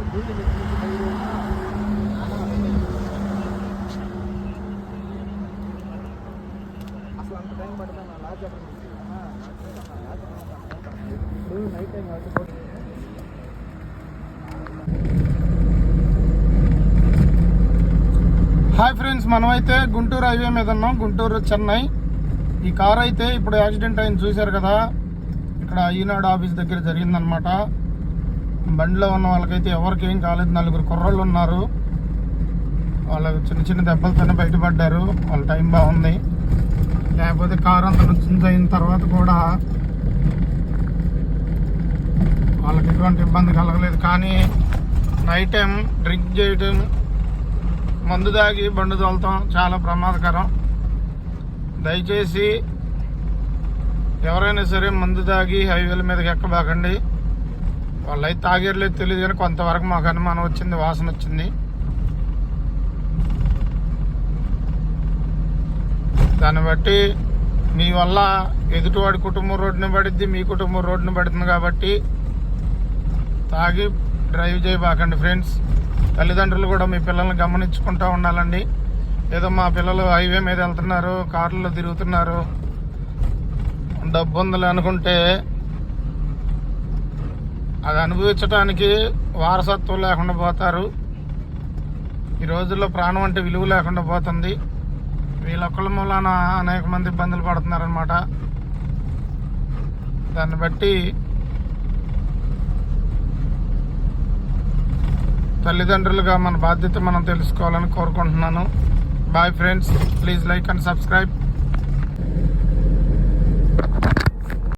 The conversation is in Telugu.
అసలు అంత టైం పడుతుంది last night time hi friends, మనమైతే గుంటూరు హైవే మీద ఉన్నాం. గుంటూరు చెన్నై. ఈ కార్ అయితే ఇప్పుడు యాక్సిడెంట్ అయింది, చూశారు కదా. ఇక్కడ ఈనాడు ఆఫీస్ దగ్గర జరిగిందనమాట. బండిలో ఉన్న వాళ్ళకైతే ఎవరికి ఏం కాలేదు. 4 కుర్రోళ్ళు ఉన్నారు. వాళ్ళకి చిన్న చిన్న దెబ్బలతోనే బయటపడ్డారు. వాళ్ళ టైం బాగుంది. లేకపోతే కారు అంత నుంచి అయిన తర్వాత కూడా వాళ్ళకి ఎటువంటి ఇబ్బంది కలగలేదు. కానీ నైట్ టైం డ్రింక్ చేయడం, మందు తాగి బండి తోలటం చాలా ప్రమాదకరం. దయచేసి ఎవరైనా సరే మందు తాగి హైవేల మీదకి ఎక్కబాకండి. వాళ్ళైతే తాగేరలేదు తెలియదు, కానీ కొంతవరకు మాకు అనుమానం వచ్చింది, వాసన వచ్చింది. దాన్ని బట్టి మీ వల్ల ఎదుటివాడి కుటుంబం రోడ్డున పడిద్ది, మీ కుటుంబం రోడ్డున పడుతుంది. కాబట్టి తాగి డ్రైవ్ చేయబాకండి ఫ్రెండ్స్. తల్లిదండ్రులు కూడా మీ పిల్లల్ని గమనించుకుంటూ ఉండాలండి. ఏదో మా పిల్లలు హైవే మీద వెళ్తున్నారు, కార్లలో తిరుగుతున్నారు, డబ్బు ఉందని అనుకుంటే అది అనుభవించడానికి వారసత్వం లేకుండా పోతారు. ఈ రోజుల్లో ప్రాణం అంటే విలువ లేకుండా పోతుంది. వీళ్ళొక్కల మూలాన అనేక మంది ఇబ్బందులు పడుతున్నారనమాట. దాన్ని బట్టి తల్లిదండ్రులుగా మన బాధ్యత మనం తెలుసుకోవాలని కోరుకుంటున్నాను. Bye friends, please like and subscribe.